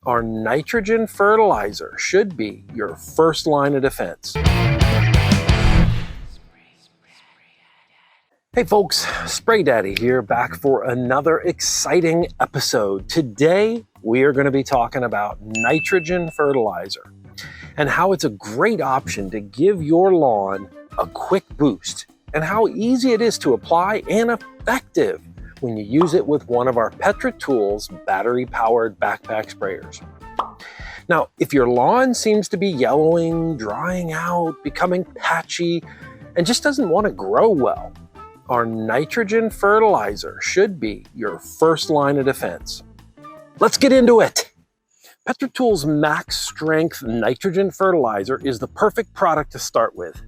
Our nitrogen fertilizer should be your first line of defense. Hey folks, Spray Daddy here, back for another exciting episode. Today, we are going to be talking about nitrogen fertilizer and how it's a great option to give your lawn a quick boost and how easy it is to apply and effective when you use it with one of our PetraTools battery-powered backpack sprayers. Now, if your lawn seems to be yellowing, drying out, becoming patchy, and just doesn't want to grow well, our nitrogen fertilizer should be your first line of defense. Let's get into it. PetraTools Max Strength Nitrogen Fertilizer is the perfect product to start with.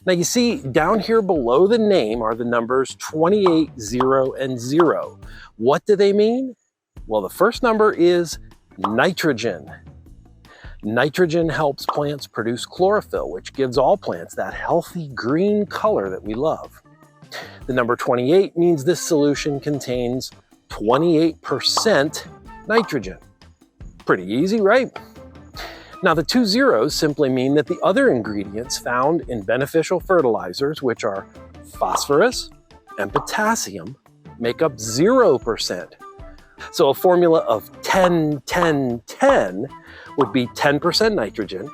Now you see down here below the name are the numbers 28, 0, and 0. What do they mean? Well, the first number is nitrogen. Nitrogen helps plants produce chlorophyll, which gives all plants that healthy green color that we love. The number 28 means this solution contains 28% nitrogen. Pretty easy, right? Now the 2 zeros simply mean that the other ingredients found in beneficial fertilizers, which are phosphorus and potassium, make up 0%. So a formula of 10, 10, 10 would be 10% nitrogen,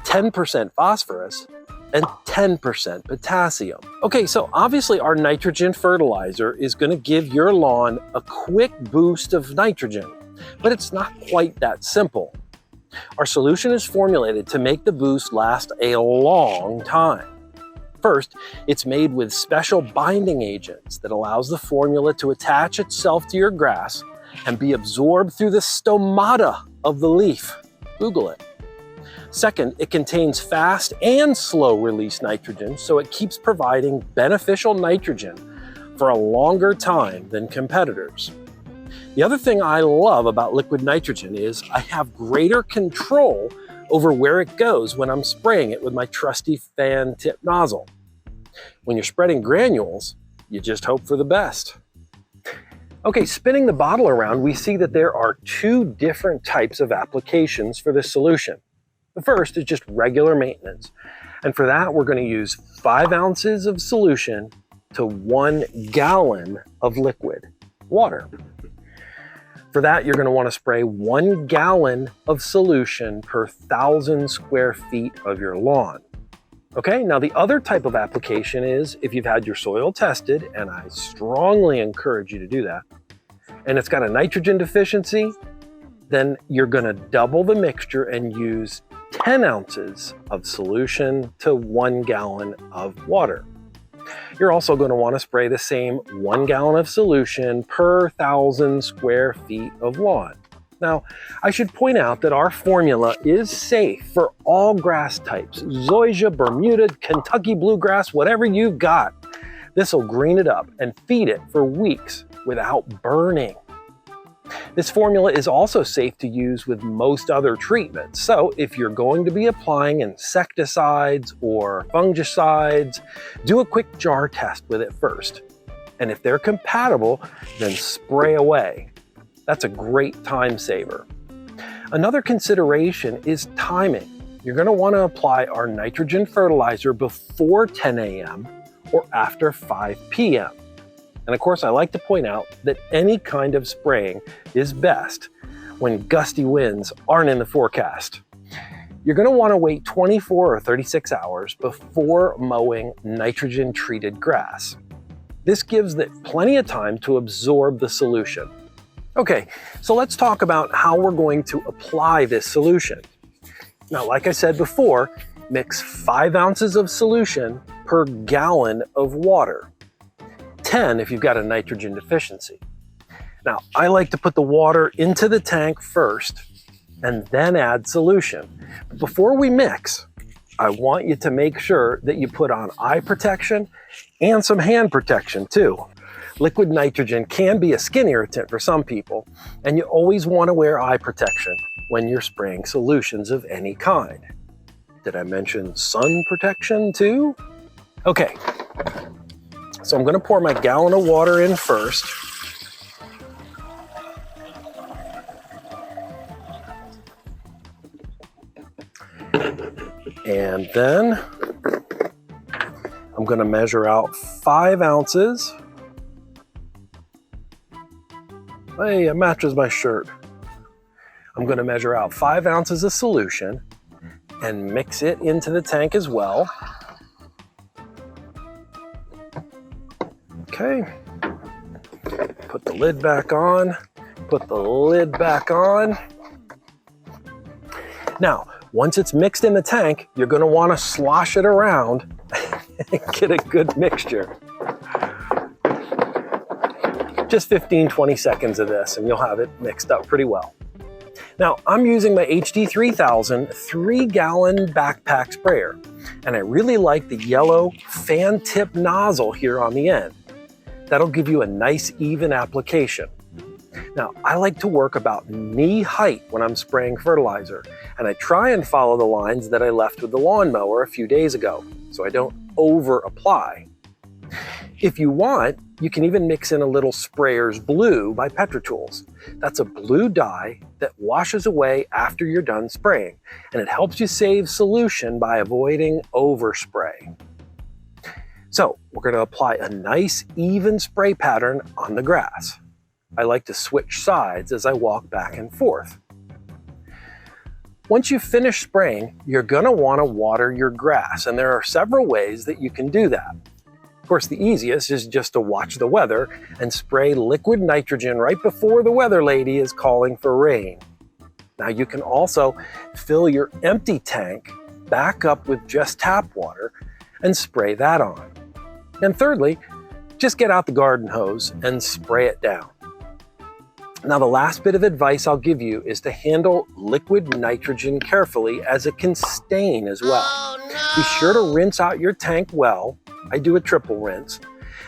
10% phosphorus, and 10% potassium. Okay, so obviously our nitrogen fertilizer is going to give your lawn a quick boost of nitrogen, but it's not quite that simple. Our solution is formulated to make the boost last a long time. First, it's made with special binding agents that allows the formula to attach itself to your grass and be absorbed through the stomata of the leaf. Google it. Second, it contains fast and slow release nitrogen, so it keeps providing beneficial nitrogen for a longer time than competitors. The other thing I love about liquid nitrogen is I have greater control over where it goes when I'm spraying it with my trusty fan tip nozzle. When you're spreading granules, you just hope for the best. Okay, spinning the bottle around, we see that there are two different types of applications for this solution. The first is just regular maintenance. And for that, we're going to use 5 ounces of solution to 1 gallon of liquid water. For that, you're going to want to spray 1 gallon of solution per 1,000 square feet of your lawn. Okay, now the other type of application is if you've had your soil tested, and I strongly encourage you to do that, and it's got a nitrogen deficiency, then you're going to double the mixture and use 10 ounces of solution to 1 gallon of water. You're also going to want to spray the same 1 gallon of solution per 1,000 square feet of lawn. Now, I should point out that our formula is safe for all grass types. Zoysia, Bermuda, Kentucky bluegrass, whatever you've got. This will green it up and feed it for weeks without burning. This formula is also safe to use with most other treatments. So if you're going to be applying insecticides or fungicides, do a quick jar test with it first. And if they're compatible, then spray away. That's a great time saver. Another consideration is timing. You're going to want to apply our nitrogen fertilizer before 10 a.m. or after 5 p.m. And of course, I like to point out that any kind of spraying is best when gusty winds aren't in the forecast. You're going to want to wait 24 or 36 hours before mowing nitrogen-treated grass. This gives it plenty of time to absorb the solution. Okay, so let's talk about how we're going to apply this solution. Now, like I said before, mix 5 ounces of solution per gallon of water. 10 if you've got a nitrogen deficiency. Now, I like to put the water into the tank first and then add solution. But before we mix, I want you to make sure that you put on eye protection and some hand protection too. Liquid nitrogen can be a skin irritant for some people, and you always want to wear eye protection when you're spraying solutions of any kind. Did I mention sun protection too? Okay. So I'm going to pour my gallon of water in first. And then I'm going to measure out 5 ounces. Hey, it matches my shirt. I'm going to measure out 5 ounces of solution and mix it into the tank as well. Okay. Put the lid back on. Put the lid back on. Now, once it's mixed in the tank, you're going to want to slosh it around and get a good mixture. Just 15-20 seconds of this and you'll have it mixed up pretty well. Now, I'm using my HD 3000 3-gallon backpack sprayer, and I really like the yellow fan tip nozzle here on the end. That'll give you a nice even application. Now, I like to work about knee height when I'm spraying fertilizer, and I try and follow the lines that I left with the lawnmower a few days ago, so I don't over apply. If you want, you can even mix in a little sprayer's blue by PetraTools. That's a blue dye that washes away after you're done spraying, and it helps you save solution by avoiding overspray. So we're going to apply a nice even spray pattern on the grass. I like to switch sides as I walk back and forth. Once you've finished spraying, you're going to want to water your grass, and there are several ways that you can do that. Of course, the easiest is just to watch the weather and spray liquid nitrogen right before the weather lady is calling for rain. Now, you can also fill your empty tank back up with just tap water and spray that on. And thirdly, just get out the garden hose and spray it down. Now, the last bit of advice I'll give you is to handle liquid nitrogen carefully, as it can stain as well. Oh, no. Be sure to rinse out your tank well. I do a triple rinse.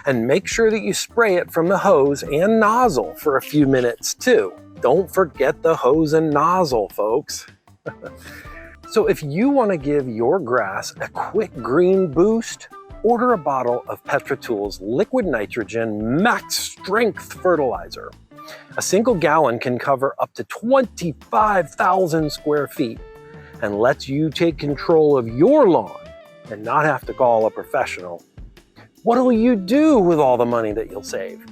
And make sure that you spray it from the hose and nozzle for a few minutes too. Don't forget the hose and nozzle, folks. So if you want to give your grass a quick green boost, order a bottle of PetraTools Liquid Nitrogen Max Strength Fertilizer. A single gallon can cover up to 25,000 square feet and lets you take control of your lawn and not have to call a professional. What will you do with all the money that you'll save?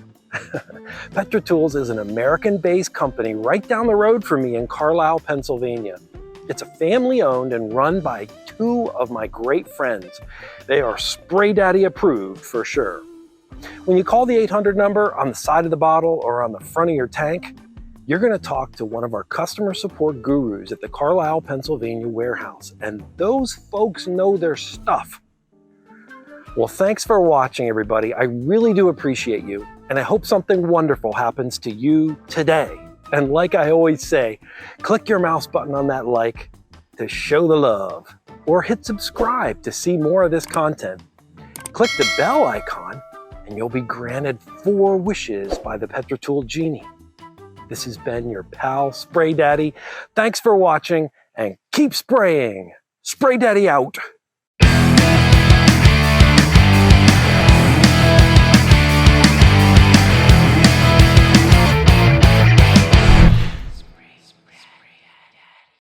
PetraTools is an American-based company right down the road from me in Carlisle, Pennsylvania. It's a family-owned and run by 2 of my great friends. They are Spray Daddy approved for sure. When you call the 800 number on the side of the bottle or on the front of your tank, you're going to talk to one of our customer support gurus at the Carlisle, Pennsylvania warehouse, and those folks know their stuff. Well, thanks for watching, everybody. I really do appreciate you, and I hope something wonderful happens to you today. And like I always say, click your mouse button on that like to show the love, or hit subscribe to see more of this content. Click the bell icon, and you'll be granted 4 wishes by the PetraTool Genie. This has been your pal, Spray Daddy. Thanks for watching, and keep spraying. Spray Daddy out.